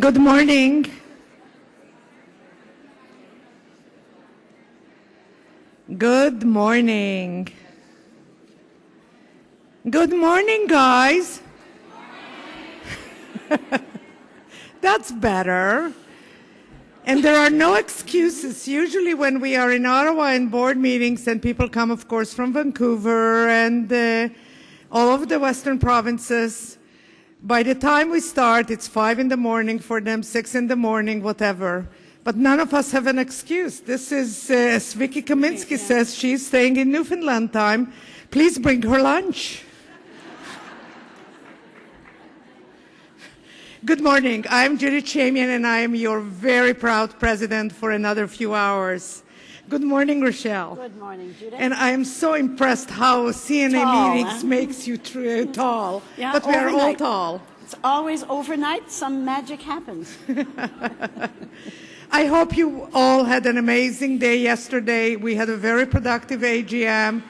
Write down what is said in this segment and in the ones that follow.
Good morning. Good morning. Good morning, guys. That's better. And there are no excuses. Usually when we are in Ottawa in board meetings, and people come, of course, from Vancouver and all over the Western provinces, by the time we start, it's 5 in the morning for them, 6 in the morning, whatever. But none of us have an excuse. This is, as Vicky Kaminsky says, she's staying in Newfoundland time. Please bring her lunch. Good morning. I'm Judith Chamian, and I am your very proud president for another few hours. Good morning, Rochelle. Good morning, Judith. And I am so impressed how CNA meetings makes you tall. Yeah, but we are all overnight. tall. It's always overnight, some magic happens. I hope you all had an amazing day yesterday. We had a very productive AGM.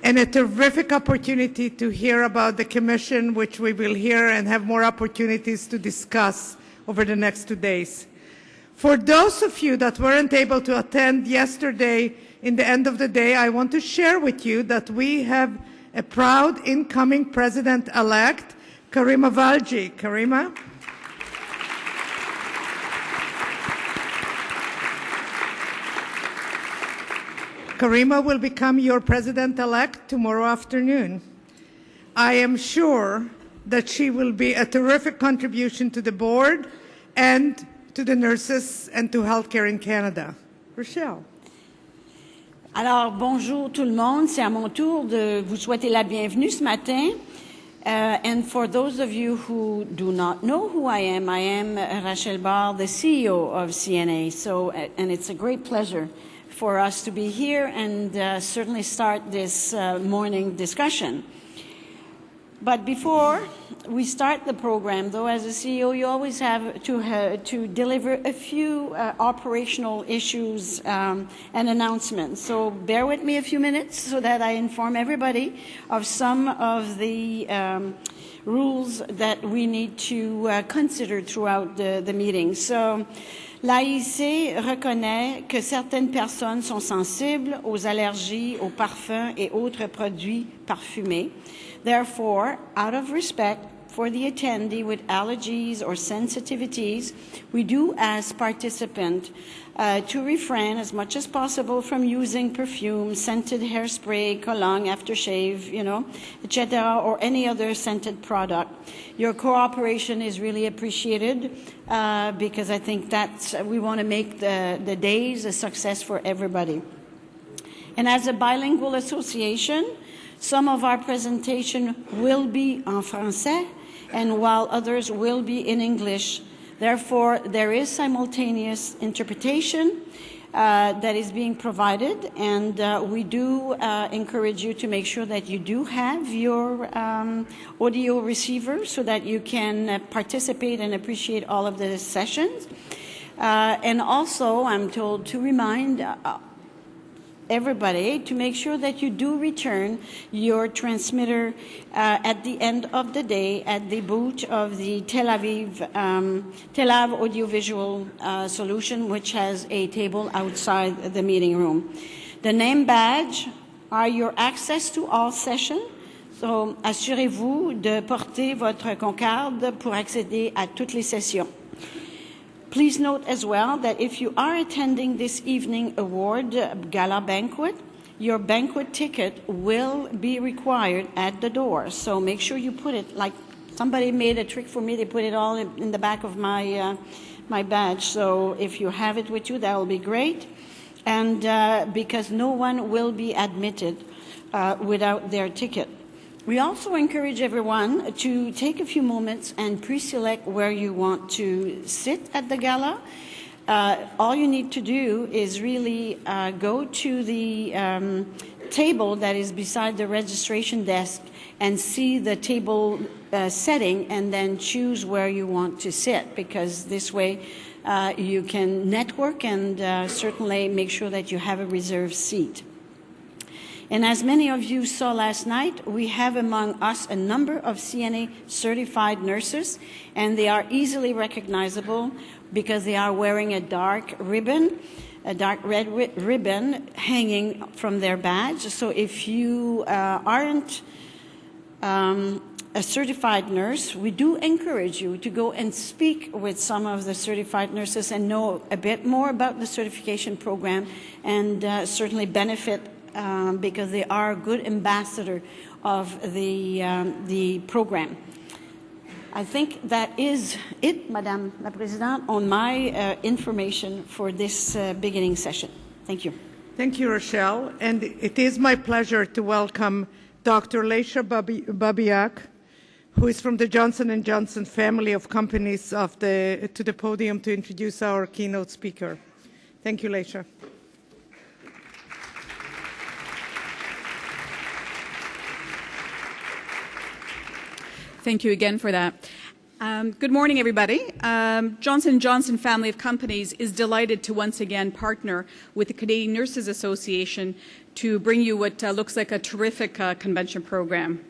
And a terrific opportunity to hear about the Commission, which we will hear and have more opportunities to discuss over the next 2 days. For those of you that weren't able to attend yesterday, in the end of the day, I want to share with you that we have a proud incoming President-elect, Karima Valji. Karima? Karima will become your President-elect tomorrow afternoon. I am sure that she will be a terrific contribution to the board and to the nurses and to healthcare in Canada. Rochelle. Alors, bonjour tout le monde. C'est à mon tour de vous souhaiter la bienvenue ce matin. And for those of you who do not know who I am Rachel Barr, the CEO of CNA. So, and it's a great pleasure for us to be here and certainly start this morning discussion. But before we start the program, though, as a CEO, you always have to deliver a few operational issues and announcements. So bear with me a few minutes so that I inform everybody of some of the rules that we need to consider throughout the meeting. So, l'AIC reconnaît que certaines personnes sont sensibles aux allergies, aux parfums et autres produits parfumés. Therefore, out of respect for the attendee with allergies or sensitivities, we do ask participants to refrain as much as possible from using perfume, scented hairspray, cologne, aftershave, etc., or any other scented product. Your cooperation is really appreciated because I think we want to make the days a success for everybody. And as a bilingual association, some of our presentation will be en français, and while others will be in English. Therefore, there is simultaneous interpretation that is being provided, and we do encourage you to make sure that you do have your audio receiver so that you can participate and appreciate all of the sessions. And also, I'm told to remind everybody to make sure that you do return your transmitter at the end of the day at the booth of the Telav Audiovisual Solution, which has a table outside the meeting room. The name badge are your access to all sessions. So, assurez-vous de porter votre concarde pour accéder à toutes les sessions. Please note as well that if you are attending this evening award gala banquet, your banquet ticket will be required at the door. So make sure you put it, like somebody made a trick for me, they put it all in the back of my badge. So if you have it with you, that will be great. And because no one will be admitted without their ticket. We also encourage everyone to take a few moments and pre-select where you want to sit at the gala. All you need to do is really go to the table that is beside the registration desk and see the table setting and then choose where you want to sit, because this way you can network and certainly make sure that you have a reserved seat. And as many of you saw last night, we have among us a number of CNA certified nurses, and they are easily recognizable because they are wearing a dark ribbon, a dark red ribbon hanging from their badge. So if you aren't a certified nurse, we do encourage you to go and speak with some of the certified nurses and know a bit more about the certification program, and certainly benefit because they are a good ambassador of the program. I think that is it, Madame la Présidente, on my information for this beginning session. Thank you. Thank you, Rochelle. And it is my pleasure to welcome Dr. Leisha Babiak, who is from the Johnson & Johnson family of companies to the podium to introduce our keynote speaker. Thank you, Leisha. Thank you again for that. Good morning, everybody. Johnson & Johnson family of companies is delighted to once again partner with the Canadian Nurses Association to bring you what looks like a terrific convention program.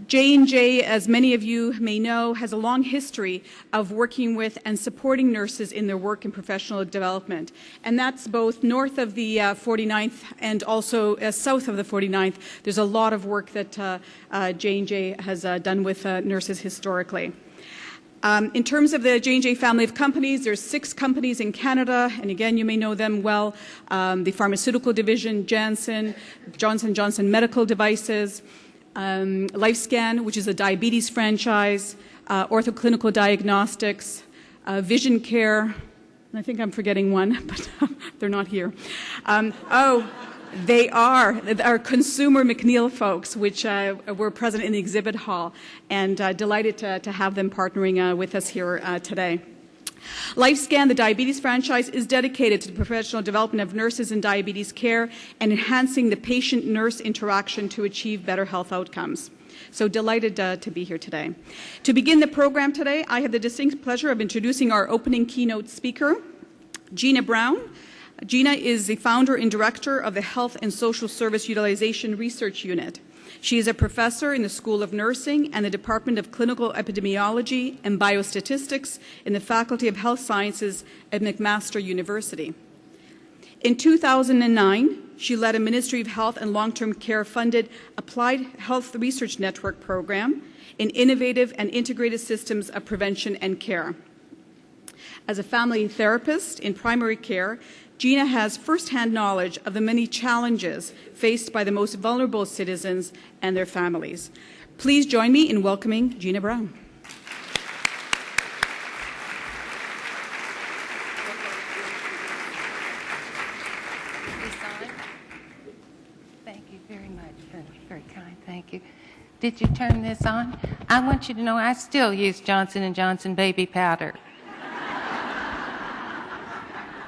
J&J, as many of you may know, has a long history of working with and supporting nurses in their work and professional development. And that's both north of the 49th and also south of the 49th. There's a lot of work that J&J has done with nurses historically. In terms of the J&J family of companies, there's 6 companies in Canada, and again, you may know them well. The pharmaceutical division, Janssen, Johnson & Johnson Medical Devices, LifeScan, which is a diabetes franchise, Orthoclinical Diagnostics, Vision Care, and I think I'm forgetting one, but they're not here. They are our Consumer McNeil folks, which were present in the exhibit hall, and delighted to have them partnering with us here today. LifeScan, the diabetes franchise, is dedicated to the professional development of nurses in diabetes care and enhancing the patient-nurse interaction to achieve better health outcomes. So delighted to be here today. To begin the program today, I have the distinct pleasure of introducing our opening keynote speaker, Gina Browne. Gina is the founder and director of the Health and Social Service Utilization Research Unit. She is a professor in the School of Nursing and the Department of Clinical Epidemiology and Biostatistics in the Faculty of Health Sciences at McMaster University. In 2009, she led a Ministry of Health and Long-Term Care funded Applied Health Research Network program in innovative and integrated systems of prevention and care. As a family therapist in primary care, Gina has first-hand knowledge of the many challenges faced by the most vulnerable citizens and their families. Please join me in welcoming Gina Browne. Thank you very much. Very kind. Thank you. Did you turn this on? I want you to know I still use Johnson & Johnson baby powder.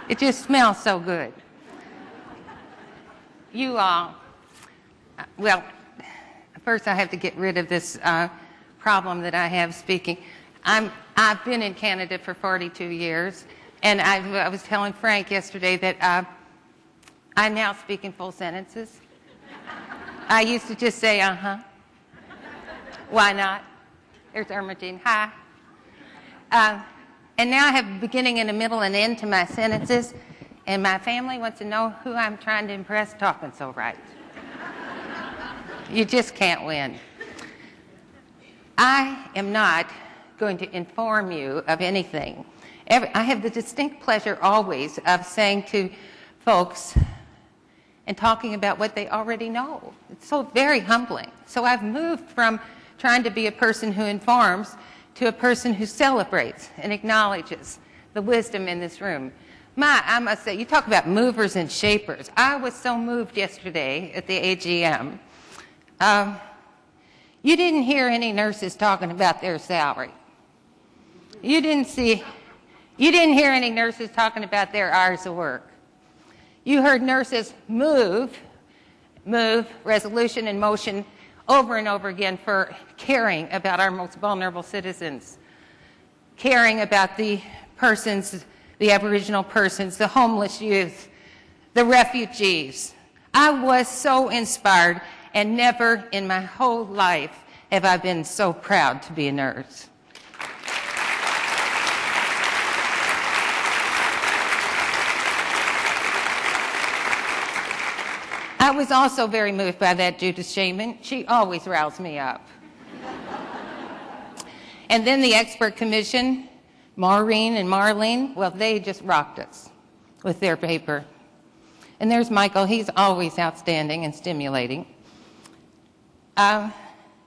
It just smells so good. You all, well, first I have to get rid of this problem that I have speaking. I've been in Canada for 42 years, and I was telling Frank yesterday that I now speak in full sentences. I used to just say, uh-huh. Why not? There's Ermagine. Hi. And now I have a beginning and a middle and end to my sentences, and my family wants to know who I'm trying to impress talking so right. You just can't win. I am not going to inform you of anything. I have the distinct pleasure always of saying to folks and talking about what they already know. It's so very humbling. So I've moved from trying to be a person who informs to a person who celebrates and acknowledges the wisdom in this room. I must say, you talk about movers and shapers. I was so moved yesterday at the AGM. You didn't hear any nurses talking about their salary. You didn't hear any nurses talking about their hours of work. You heard nurses move, resolution and motion over and over again for caring about our most vulnerable citizens, caring about the persons, the Aboriginal persons, the homeless youth, the refugees. I was so inspired, and never in my whole life have I been so proud to be a nurse. I was also very moved by that Judith Shaman. She always roused me up. And then the expert commission, Maureen and Marlene, well, they just rocked us with their paper. And there's Michael. He's always outstanding and stimulating. But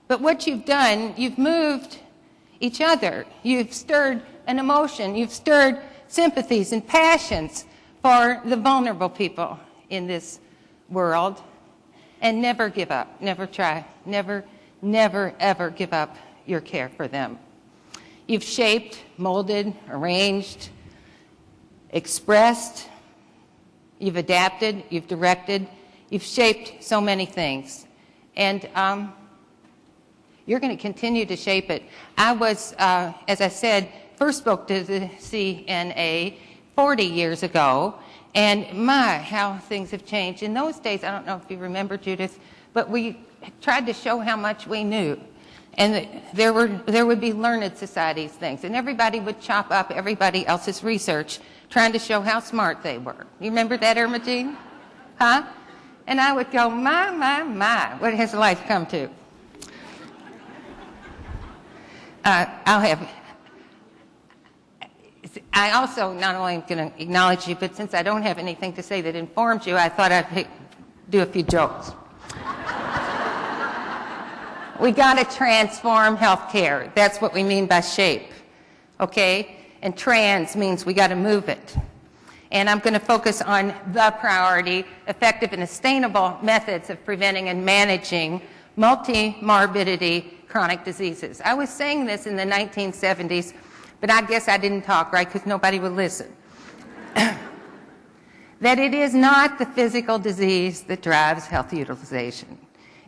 what you've done, you've moved each other. You've stirred an emotion. You've stirred sympathies and passions for the vulnerable people in this world. And never give up. Never try. Never, ever give up your care for them. You've shaped, molded, arranged, expressed. You've adapted. You've directed. You've shaped so many things. And you're going to continue to shape it. I was, as I said, first spoke to the CNA 40 years ago, and my, how things have changed. In those days, I don't know if you remember, Judith, but we tried to show how much we knew. And there would be learned societies things, and everybody would chop up everybody else's research, trying to show how smart they were. You remember that, Irma Jean? Huh? And I would go, my, what has life come to? I also not only am going to acknowledge you, but since I don't have anything to say that informs you, I thought I'd do a few jokes. We got to transform healthcare. That's what we mean by shape, okay? And trans means we got to move it. And I'm going to focus on the priority, effective and sustainable methods of preventing and managing multi-morbidity chronic diseases. I was saying this in the 1970s, but I guess I didn't talk right because nobody would listen. That it is not the physical disease that drives health utilization.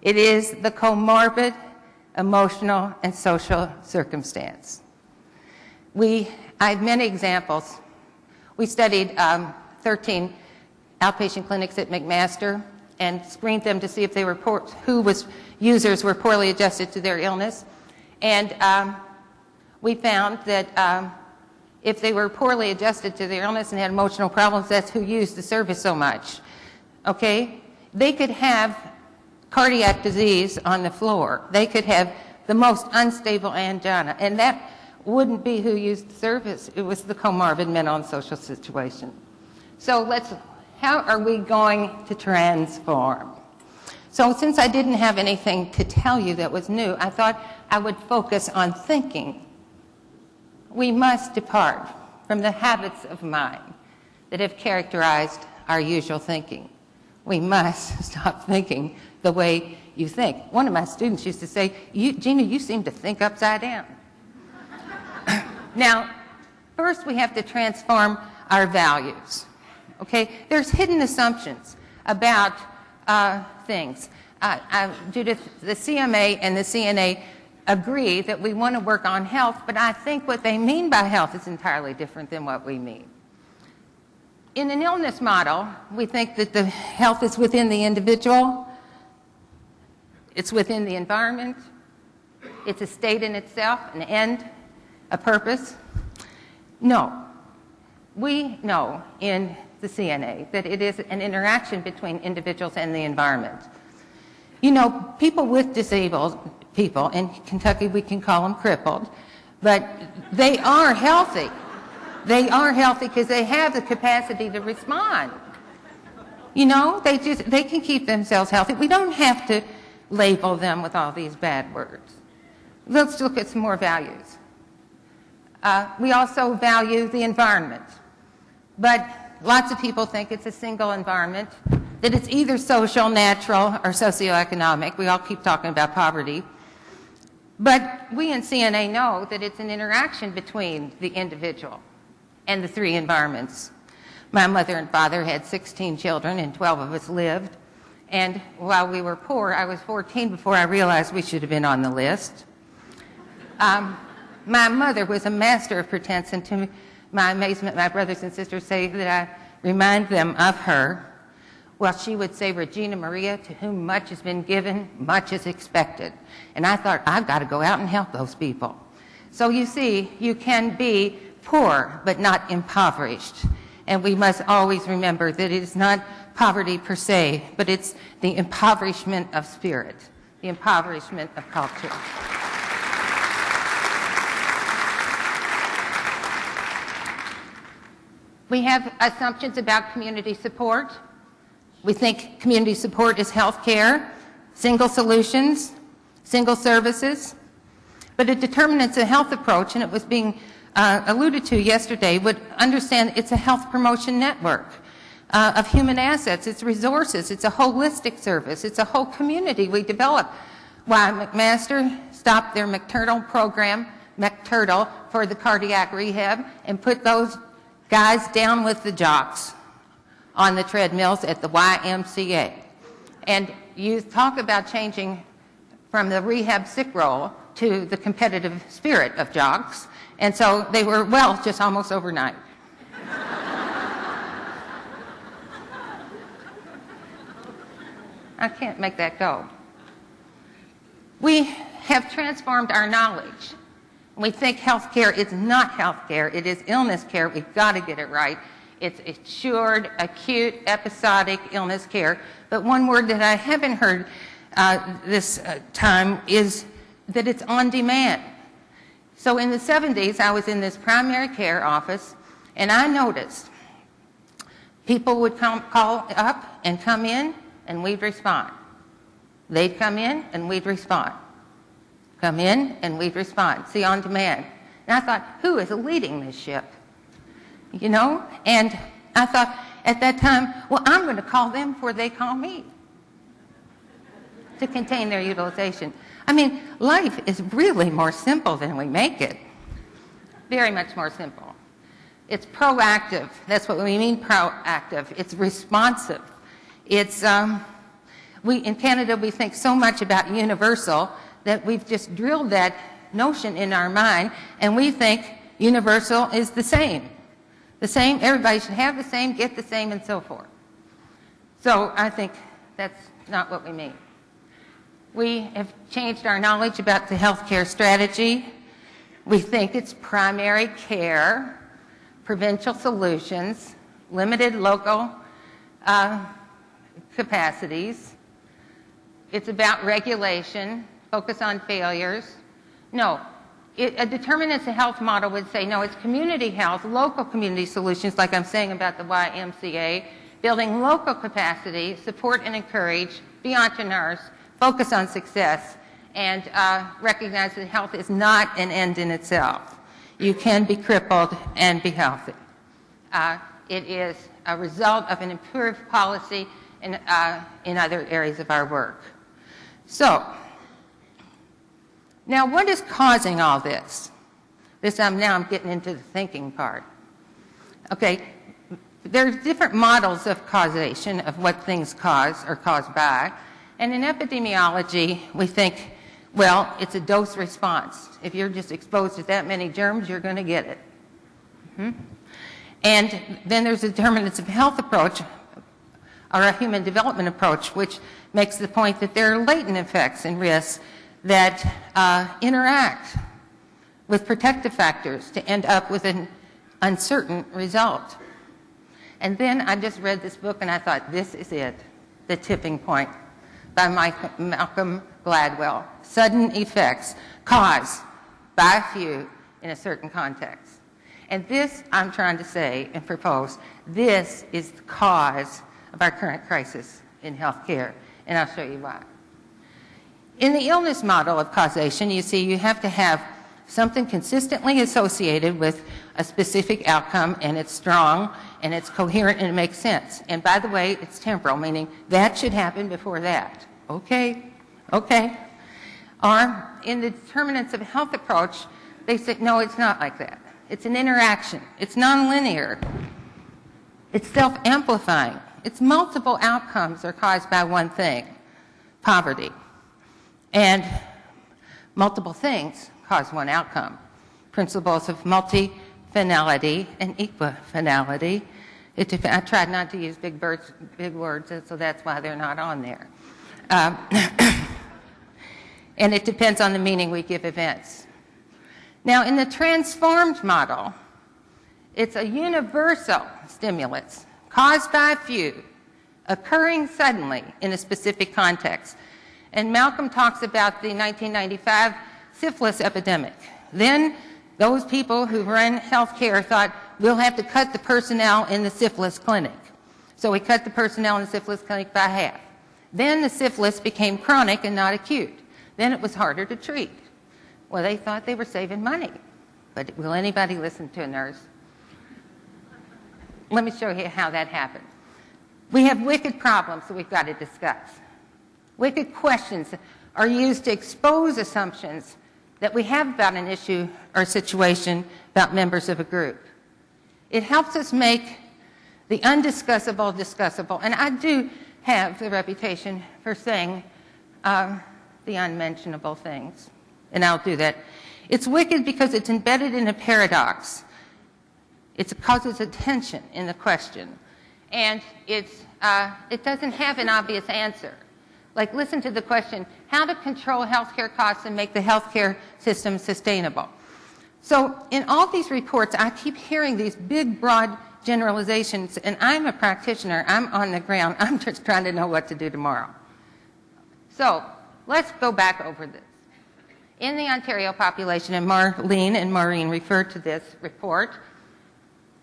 It is the comorbid, emotional, and social circumstance. I have many examples. We studied 13 outpatient clinics at McMaster and screened them to see if they were users were poorly adjusted to their illness. And we found that if they were poorly adjusted to their illness and had emotional problems, that's who used the service so much. Okay? They could have cardiac disease on the floor. They could have the most unstable angina, and that wouldn't be who used the service. It was the comorbid mental and social situation. So how are we going to transform? So since I didn't have anything to tell you that was new, I thought I would focus on thinking. We must depart from the habits of mind that have characterized our usual thinking. We must stop thinking the way you think. One of my students used to say, Gina, you seem to think upside down. Now, first we have to transform our values. Okay? There's hidden assumptions about things. Judith, the CMA and the CNA agree that we want to work on health, but I think what they mean by health is entirely different than what we mean. In an illness model, we think that the health is within the individual, it's within the environment, it's a state in itself, an end, a purpose. No. We know in the CNA that it is an interaction between individuals and the environment. You know, people with disabled people, in Kentucky we can call them crippled, but they are healthy. They are healthy because they have the capacity to respond. You know, they can keep themselves healthy. We don't have to label them with all these bad words. Let's look at some more values. We also value the environment, but lots of people think it's a single environment, that it's either social, natural, or socioeconomic. We all keep talking about poverty. But we in CNA know that it's an interaction between the individual and the three environments. My mother and father had 16 children, and 12 of us lived. And while we were poor, I was 14 before I realized we should have been on the list. My mother was a master of pretense, and to my amazement, my brothers and sisters say that I remind them of her. Well, she would say, Regina Maria, to whom much has been given, much is expected. And I thought, I've got to go out and help those people. So you see, you can be poor, but not impoverished. And we must always remember that it is not poverty per se, but it's the impoverishment of spirit, the impoverishment of culture. We have assumptions about community support. We think community support is health care, single solutions, single services. But a determinants of health approach, and it was being alluded to yesterday, would understand it's a health promotion network of human assets, it's resources, it's a holistic service, it's a whole community we develop. Why McMaster stopped their McTurtle program, McTurtle, for the cardiac rehab and put those guys down with the jocks on the treadmills at the YMCA. And you talk about changing from the rehab sick role to the competitive spirit of jocks. And so they were, well, just almost overnight. I can't make that go. We have transformed our knowledge. We think health care is not health care, it is illness care. We've got to get it right. It's assured, acute, episodic illness care. But one word that I haven't heard this time is that it's on demand. So in the 70s, I was in this primary care office, and I noticed people would call up and come in, and we'd respond. They'd come in, and we'd respond. Come in, and we'd respond. See, on demand. And I thought, who is leading this ship? You know? And I thought at that time, well, I'm going to call them before they call me to contain their utilization. I mean, life is really more simple than we make it. Very much more simple. It's proactive. That's what we mean, proactive. It's responsive. It's, in Canada, we think so much about universal that we've just drilled that notion in our mind, and we think universal is the same. The same, everybody should have the same, get the same, and so forth. So I think that's not what we mean. We have changed our knowledge about the healthcare strategy. We think it's primary care, provincial solutions, limited local capacities. It's about regulation, focus on failures. No, a determinants of health model would say, no, it's community health, local community solutions, like I'm saying about the YMCA, building local capacity, support and encourage, be entrepreneurs, focus on success, and recognize that health is not an end in itself. You can be crippled and be healthy. It is a result of an improved policy in other areas of our work. So, now what is causing all this? Now I'm getting into the thinking part. Okay, there's different models of causation of what things cause or caused by. And in epidemiology, we think, well, it's a dose response. If you're just exposed to that many germs, you're going to get it. And then there's a determinants of health approach, or a human development approach, which makes the point that there are latent effects and risks that interact with protective factors to end up with an uncertain result. And then I just read this book and I thought, this is it, The Tipping Point, by Malcolm Gladwell. Sudden effects caused by a few in a certain context. And this, I'm trying to say and propose, this is the cause of our current crisis in healthcare, and I'll show you why. In the illness model of causation, you see you have to have something consistently associated with a specific outcome, and it's strong, and it's coherent, and it makes sense. And by the way, it's temporal, meaning that should happen before that. Okay. Or in the determinants of health approach, they say, no, it's not like that. It's an interaction. It's nonlinear. It's self-amplifying. It's multiple outcomes are caused by one thing, poverty. And multiple things cause one outcome. Principles of multifinality and equifinality I tried not to use big words, so that's why they're not on there. And it depends on the meaning we give events. Now, in the transformed model, it's a universal stimulus caused by a few, occurring suddenly in a specific context. And Malcolm talks about the 1995 syphilis epidemic. Then those people who run healthcare thought, we'll have to cut the personnel in the syphilis clinic. So we cut the personnel in the syphilis clinic by half. Then the syphilis became chronic and not acute. Then it was harder to treat. Well, they thought they were saving money. But will anybody listen to a nurse? Let me show you how that happened. We have wicked problems that we've got to discuss. Wicked questions are used to expose assumptions that we have about an issue or situation about members of a group. It helps us make the undiscussable discussable. And I do have the reputation for saying the unmentionable things. And I'll do that. It's wicked because it's embedded in a paradox. It causes a tension in the question. And it doesn't have an obvious answer. Like, listen to the question, how to control healthcare costs and make the healthcare system sustainable. So in all these reports, I keep hearing these big, broad generalizations, and I'm a practitioner. I'm on the ground. I'm just trying to know what to do tomorrow. So let's go back over this. In the Ontario population, and Marlene and Maureen referred to this report,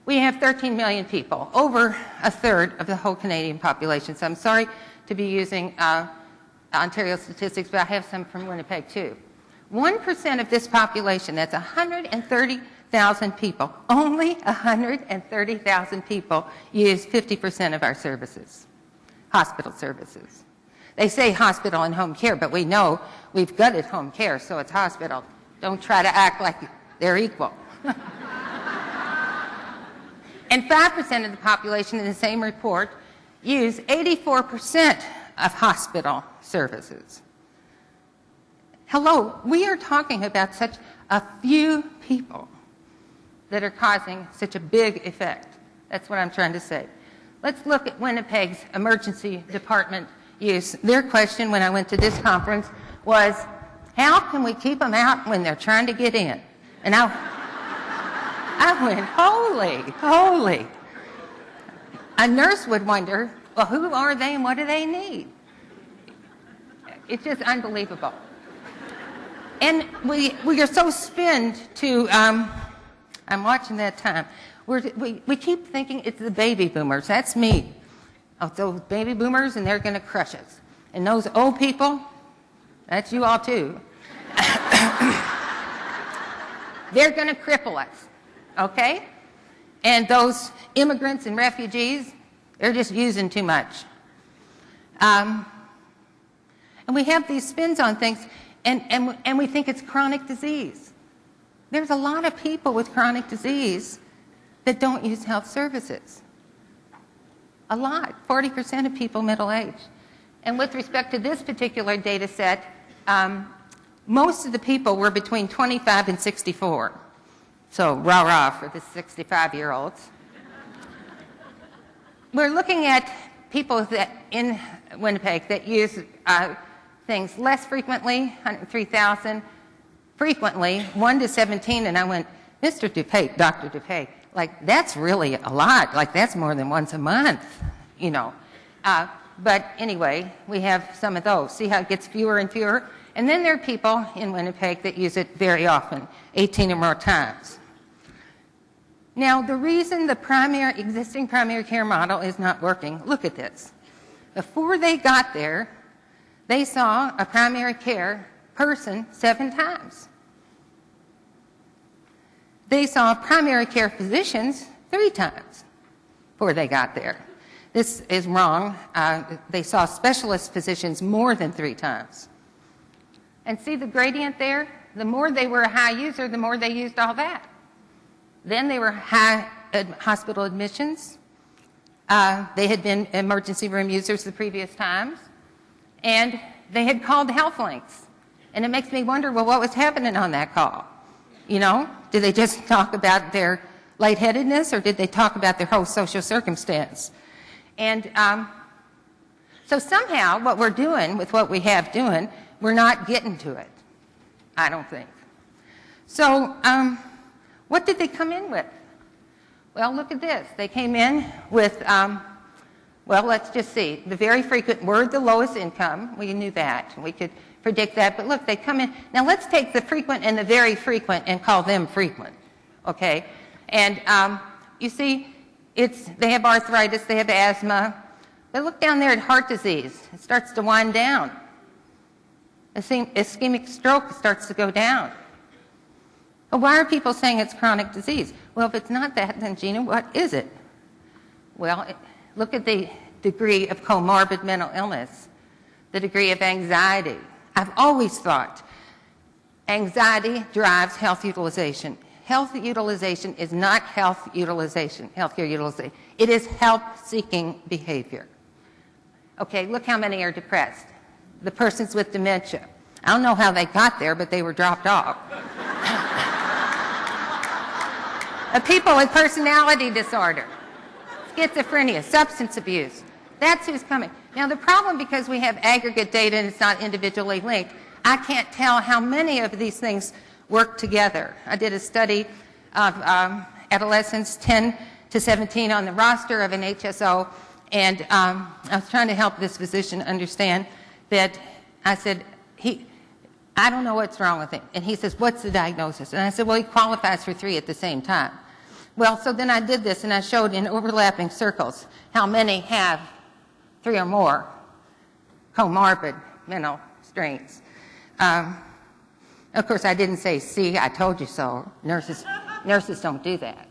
we have 13 million people, over a third of the whole Canadian population. So I'm sorry to be using Ontario statistics, but I have some from Winnipeg too. 1% of this population, that's 130,000 people, only 130,000 people use 50% of our services, hospital services. They say hospital and home care, but we know we've gutted home care, so it's hospital. Don't try to act like they're equal. And 5% of the population in the same report use 84% of hospital services. Hello, we are talking about such a few people that are causing such a big effect. That's what I'm trying to say. Let's look at Winnipeg's emergency department use. Their question when I went to this conference was, how can we keep them out when they're trying to get in? And I went, holy. A nurse would wonder, well, who are they and what do they need? It's just unbelievable. And we are so spinned to, I'm watching that time, we keep thinking it's the baby boomers. That's me. Oh, those baby boomers, and they're going to crush us. And those old people, that's you all too. They're going to cripple us, okay? And those immigrants and refugees, they're just using too much. And we have these spins on things, and we think it's chronic disease. There's a lot of people with chronic disease that don't use health services. A lot, 40% of people middle age. And with respect to this particular data set, most of the people were between 25 and 64. So rah-rah for the 65-year-olds. We're looking at people that in Winnipeg that use things less frequently, 103,000, frequently, 1 to 17, and I went, Mr. DuPay, Dr. DuPay, like, that's really a lot. Like, that's more than once a month, you know. But anyway, we have some of those. See how it gets fewer and fewer? And then there are people in Winnipeg that use it very often, 18 or more times. Now, the reason the existing primary care model is not working, look at this. Before they got there, they saw a primary care person 7 times. They saw primary care physicians 3 times before they got there. This is wrong. They saw specialist physicians more than 3 times. And see the gradient there? The more they were a high user, the more they used all that. Then they were high hospital admissions. They had been emergency room users the previous times. And they had called health links. And it makes me wonder, well, what was happening on that call? You know, did they just talk about their lightheadedness, or did they talk about their whole social circumstance? And so somehow what we're doing with what we have doing, we're not getting to it, I don't think. So what did they come in with? Well, look at this. They came in with, well, let's just see. The very frequent word, the lowest income. We knew that. We could predict that. But look, they come in. Now, let's take the frequent and the very frequent and call them frequent, okay? And you see, they have arthritis, they have asthma. But look down there at heart disease. It starts to wind down. Ischemic stroke starts to go down. But why are people saying it's chronic disease? Well, if it's not that, then Gina, what is it? Well, look at the degree of comorbid mental illness, the degree of anxiety. I've always thought anxiety drives health utilization. Health utilization is not health utilization, healthcare utilization. It is help-seeking behavior. Okay, look how many are depressed. The persons with dementia. I don't know how they got there, but they were dropped off. People with personality disorder, schizophrenia, substance abuse. That's who's coming. Now, the problem, because we have aggregate data and it's not individually linked, I can't tell how many of these things work together. I did a study of adolescents 10 to 17 on the roster of an HSO, and I was trying to help this physician understand that I said, I don't know what's wrong with him. And he says, what's the diagnosis? And I said, well, he qualifies for 3 at the same time. Well, so then I did this, and I showed in overlapping circles how many have 3 or more comorbid mental strains. Of course, I didn't say, see, I told you so. Nurses don't do that.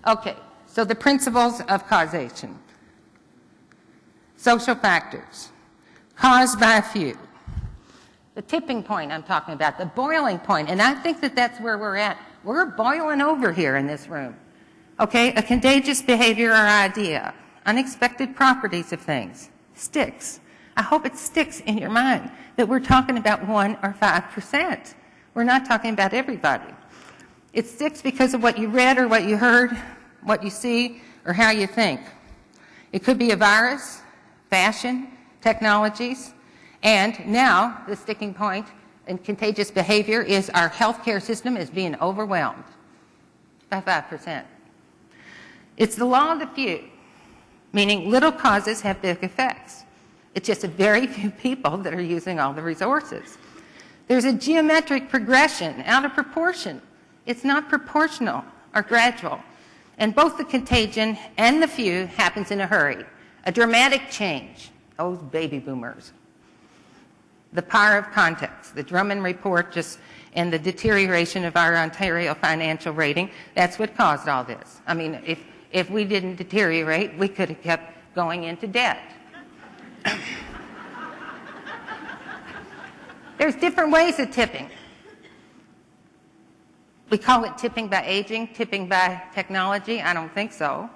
Okay, so the principles of causation. Social factors caused by a few. The tipping point I'm talking about, the boiling point, and I think that that's where we're at. We're boiling over here in this room. Okay, a contagious behavior or idea, unexpected properties of things, sticks. I hope it sticks in your mind that we're talking about 1 or 5%. We're not talking about everybody. It sticks because of what you read or what you heard, what you see, or how you think. It could be a virus, fashion, technologies, and now the sticking point in contagious behavior is our healthcare system is being overwhelmed by 5%. It's the law of the few, meaning little causes have big effects. It's just a very few people that are using all the resources. There's a geometric progression out of proportion. It's not proportional or gradual. And both the contagion and the few happens in a hurry. A dramatic change. Those baby boomers. The power of context. The Drummond report and the deterioration of our Ontario financial rating, that's what caused all this. I mean, if we didn't deteriorate, we could have kept going into debt. There's different ways of tipping. We call it tipping by aging, tipping by technology. I don't think so.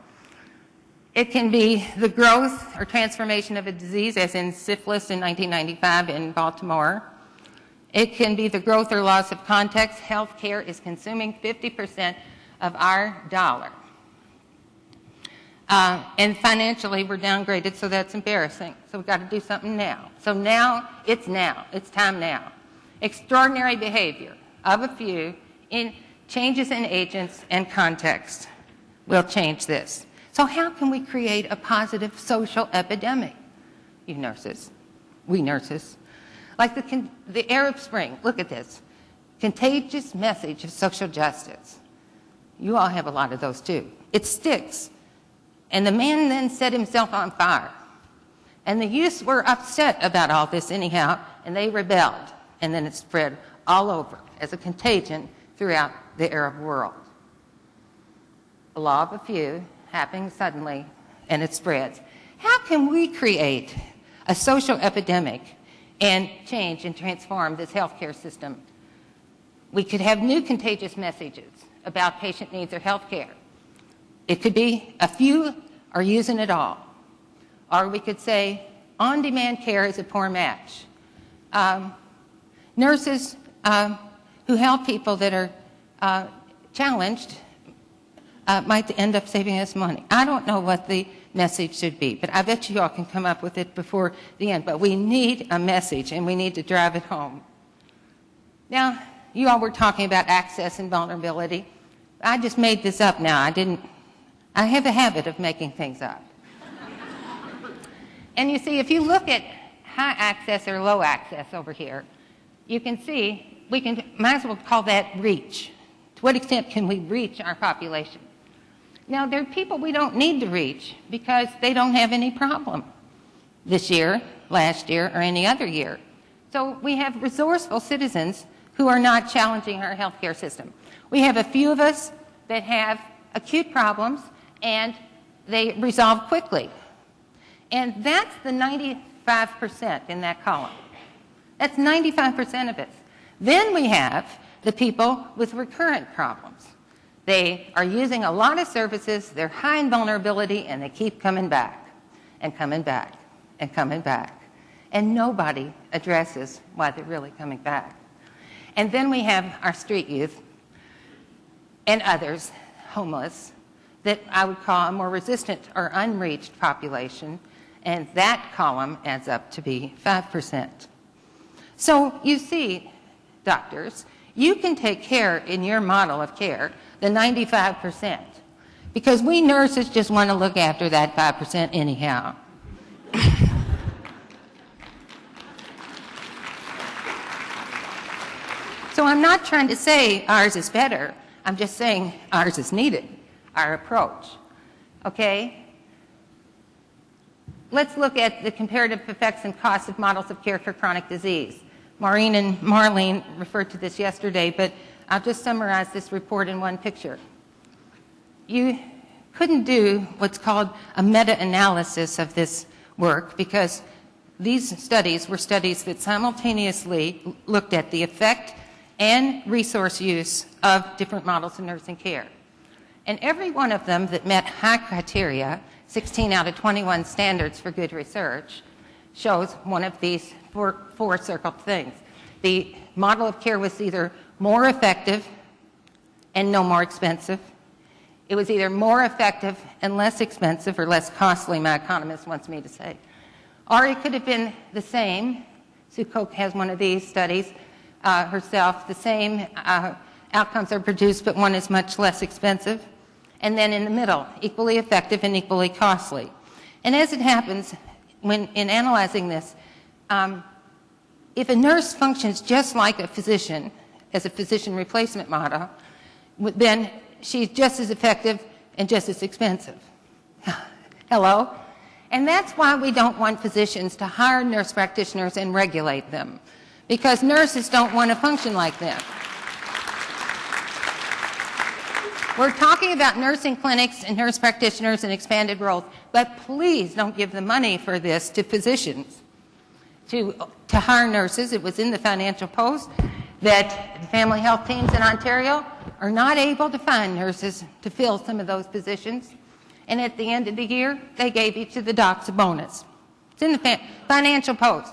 It can be the growth or transformation of a disease, as in syphilis in 1995 in Baltimore. It can be the growth or loss of context. Healthcare is consuming 50% of our dollar. And financially, we're downgraded, so that's embarrassing. So we've got to do something now. So now. It's time now. Extraordinary behavior of a few in changes in agents and context will change this. So how can we create a positive social epidemic? You nurses, we nurses. Like the Arab Spring, look at this. Contagious message of social justice. You all have a lot of those too. It sticks. And the man then set himself on fire. And the youths were upset about all this anyhow, and they rebelled. And then it spread all over as a contagion throughout the Arab world. The law of a few happening suddenly, and it spreads. How can we create a social epidemic and change and transform this healthcare system? We could have new contagious messages about patient needs or healthcare. It could be a few are using it all. Or we could say on-demand care is a poor match. Nurses who help people that are challenged might end up saving us money. I don't know what the message should be, but I bet you all can come up with it before the end. But we need a message, and we need to drive it home. Now, you all were talking about access and vulnerability. I just made this up now. I have a habit of making things up. And you see, if you look at high access or low access over here, you can see might as well call that reach. To what extent can we reach our population? Now, there are people we don't need to reach because they don't have any problem this year, last year, or any other year. So we have resourceful citizens who are not challenging our healthcare system. We have a few of us that have acute problems and they resolve quickly. And that's the 95% in that column. That's 95% of it. Then we have the people with recurrent problems. They are using a lot of services, they're high in vulnerability, and they keep coming back and coming back and coming back. And nobody addresses why they're really coming back. And then we have our street youth and others, homeless, that I would call a more resistant or unreached population, and that column adds up to be 5%. So you see, doctors, you can take care in your model of care, the 95%, because we nurses just want to look after that 5% anyhow. So I'm not trying to say ours is better. I'm just saying ours is needed, our approach. Okay? Let's look at the comparative effects and costs of models of care for chronic disease. Maureen and Marlene referred to this yesterday, but I'll just summarize this report in one picture. You couldn't do what's called a meta-analysis of this work because these studies were studies that simultaneously looked at the effect and resource use of different models of nursing care. And every one of them that met high criteria, 16 out of 21 standards for good research, shows one of these four circled things. The model of care was either more effective and no more expensive. It was either more effective and less expensive, or less costly, my economist wants me to say. Or it could have been the same. Sue Koch has one of these studies herself. The same outcomes are produced, but one is much less expensive. And then in the middle, equally effective and equally costly. And as it happens, when in analyzing this, if a nurse functions just like a physician, as a physician replacement model, then she's just as effective and just as expensive. Hello? And that's why we don't want physicians to hire nurse practitioners and regulate them, because nurses don't want to function like them. We're talking about nursing clinics and nurse practitioners and expanded roles, but please don't give the money for this to physicians. To hire nurses, it was in the Financial Post that the family health teams in Ontario are not able to find nurses to fill some of those positions. And at the end of the year, they gave each of the docs a bonus. It's in the Financial Post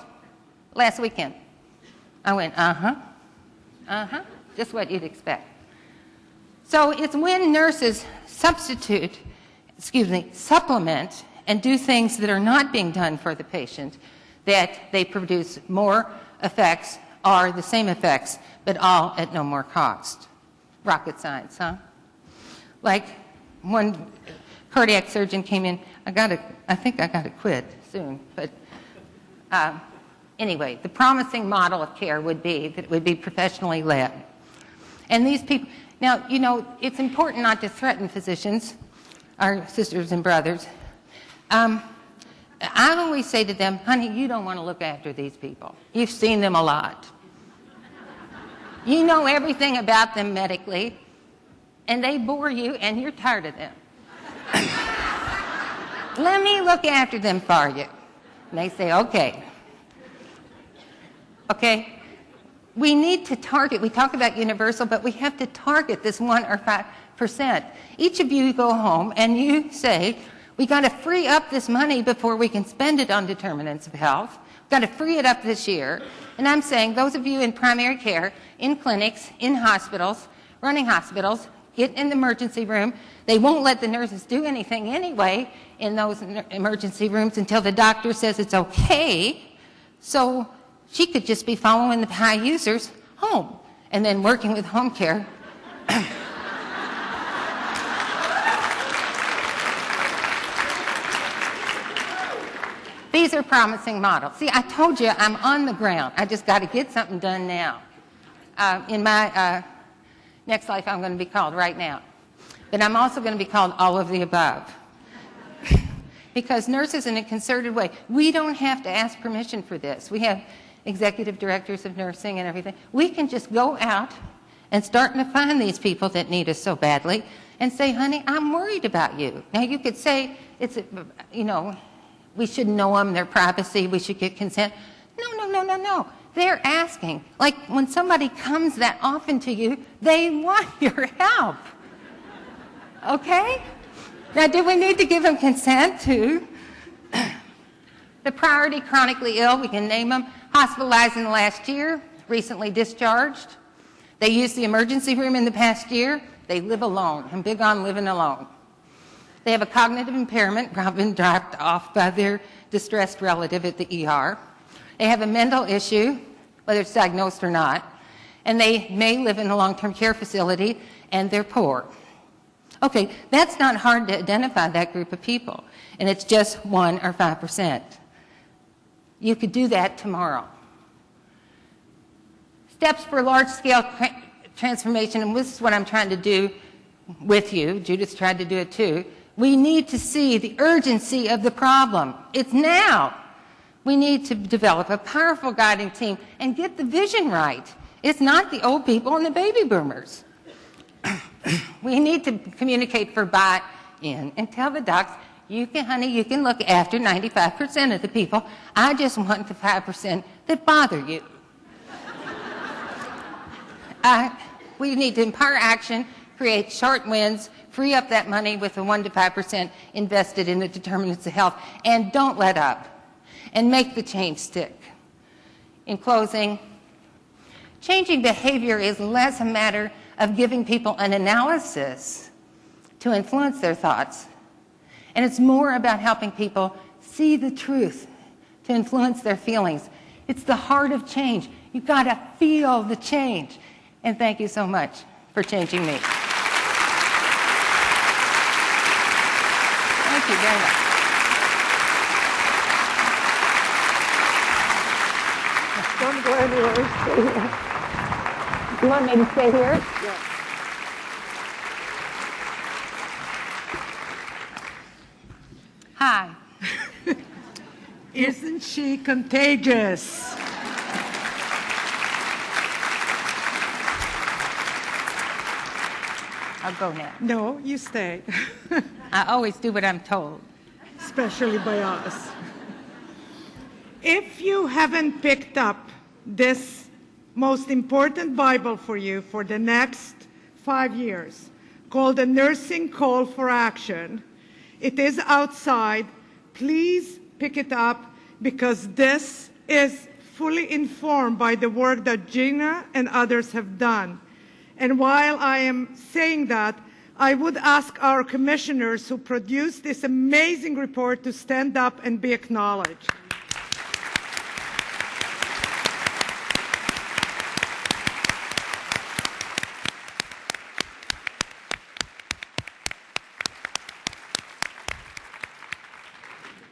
last weekend. I went, just what you'd expect. So it's when nurses supplement and do things that are not being done for the patient that they produce more effects or the same effects, but all at no more cost. Rocket science, huh? Like one cardiac surgeon came in, I think I gotta quit soon, but anyway, the promising model of care would be that it would be professionally led. And these people, now, you know, it's important not to threaten physicians, our sisters and brothers. I always say to them, honey, you don't want to look after these people. You've seen them a lot. You know everything about them medically, and they bore you, and you're tired of them. Let me look after them for you. And they say, okay. Okay? We need to target, we talk about universal, but we have to target this 1 or 5%. Each of you go home and you say, we got to free up this money before we can spend it on determinants of health. We've got to free it up this year. And I'm saying, those of you in primary care, in clinics, in hospitals, running hospitals, get in the emergency room. They won't let the nurses do anything anyway in those emergency rooms until the doctor says it's okay. So she could just be following the high users home and then working with home care. These are promising models. See, I told you I'm on the ground. I just got to get something done now. In my next life, I'm going to be called right now. But I'm also going to be called all of the above. Because nurses, in a concerted way, we don't have to ask permission for this. We have executive directors of nursing and everything. We can just go out and start to find these people that need us so badly and say, honey, I'm worried about you. Now, you could say, it's, you know, we should know them, their privacy, we should get consent. No. They're asking. Like when somebody comes that often to you, they want your help. Okay? Now, do we need to give them consent to the priority chronically ill? We can name them. Hospitalized in the last year, recently discharged. They used the emergency room in the past year. They live alone. I'm big on living alone. They have a cognitive impairment, probably been dropped off by their distressed relative at the ER. They have a mental issue, whether it's diagnosed or not, and they may live in a long-term care facility, and they're poor. Okay, that's not hard to identify that group of people, and it's just 1 or 5%. You could do that tomorrow. Steps for large-scale transformation, and this is what I'm trying to do with you. Judith's tried to do it too. We need to see the urgency of the problem. It's now. We need to develop a powerful guiding team and get the vision right. It's not the old people and the baby boomers. We need to communicate for buy-in and tell the docs, you can, honey, you can look after 95% of the people. I just want the 5% that bother you. We need to empower action, create short wins, free up that money with the 1 to 5% invested in the determinants of health, and don't let up, and make the change stick. In closing, changing behavior is less a matter of giving people an analysis to influence their thoughts, and it's more about helping people see the truth to influence their feelings. It's the heart of change. You've got to feel the change. And thank you so much for changing me. Thank you very much. Don't go anywhere. Stay here. You want me to stay here? Yes. Hi. Isn't she contagious? I'll go now. No, you stay. I always do what I'm told. Especially by us. If you haven't picked up this most important Bible for you for the next 5 years, called A Nursing Call for Action, it is outside. Please pick it up, because this is fully informed by the work that Gina and others have done. And while I am saying that, I would ask our commissioners who produced this amazing report to stand up and be acknowledged.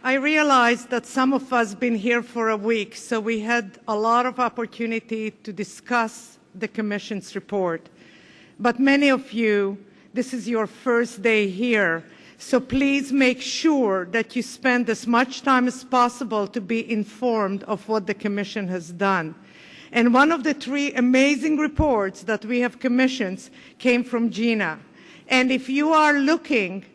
I realized that some of us have been here for a week, so we had a lot of opportunity to discuss the Commission's report. But many of you, this is your first day here, so please make sure that you spend as much time as possible to be informed of what the Commission has done. And one of the 3 amazing reports that we have commissioned came from Gina. And if you are looking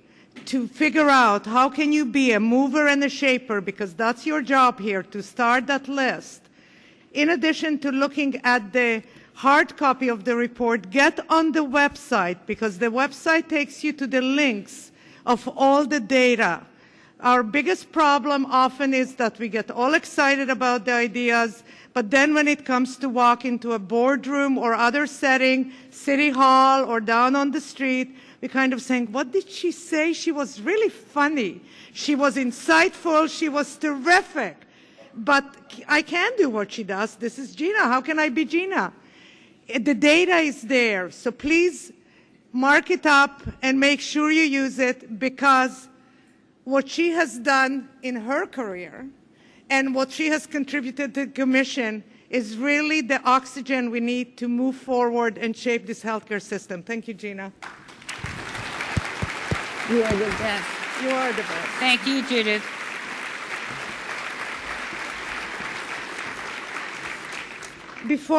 to figure out how can you be a mover and a shaper, because that's your job here, to start that list, in addition to looking at the hard copy of the report, get on the website, because the website takes you to the links of all the data Our biggest problem often is that we get all excited about the ideas, but then when it comes to walk into a boardroom or other setting, city hall or down on the street, we kind of think, what did she say? She was really funny. She was insightful. She was terrific. But I can do what she does. This is Gina. How can I be Gina? The data is there. So please mark it up and make sure you use it, because what she has done in her career and what she has contributed to the Commission is really the oxygen we need to move forward and shape this healthcare system. Thank you, Gina. You are the best. You are the best. Thank you, Judith. Before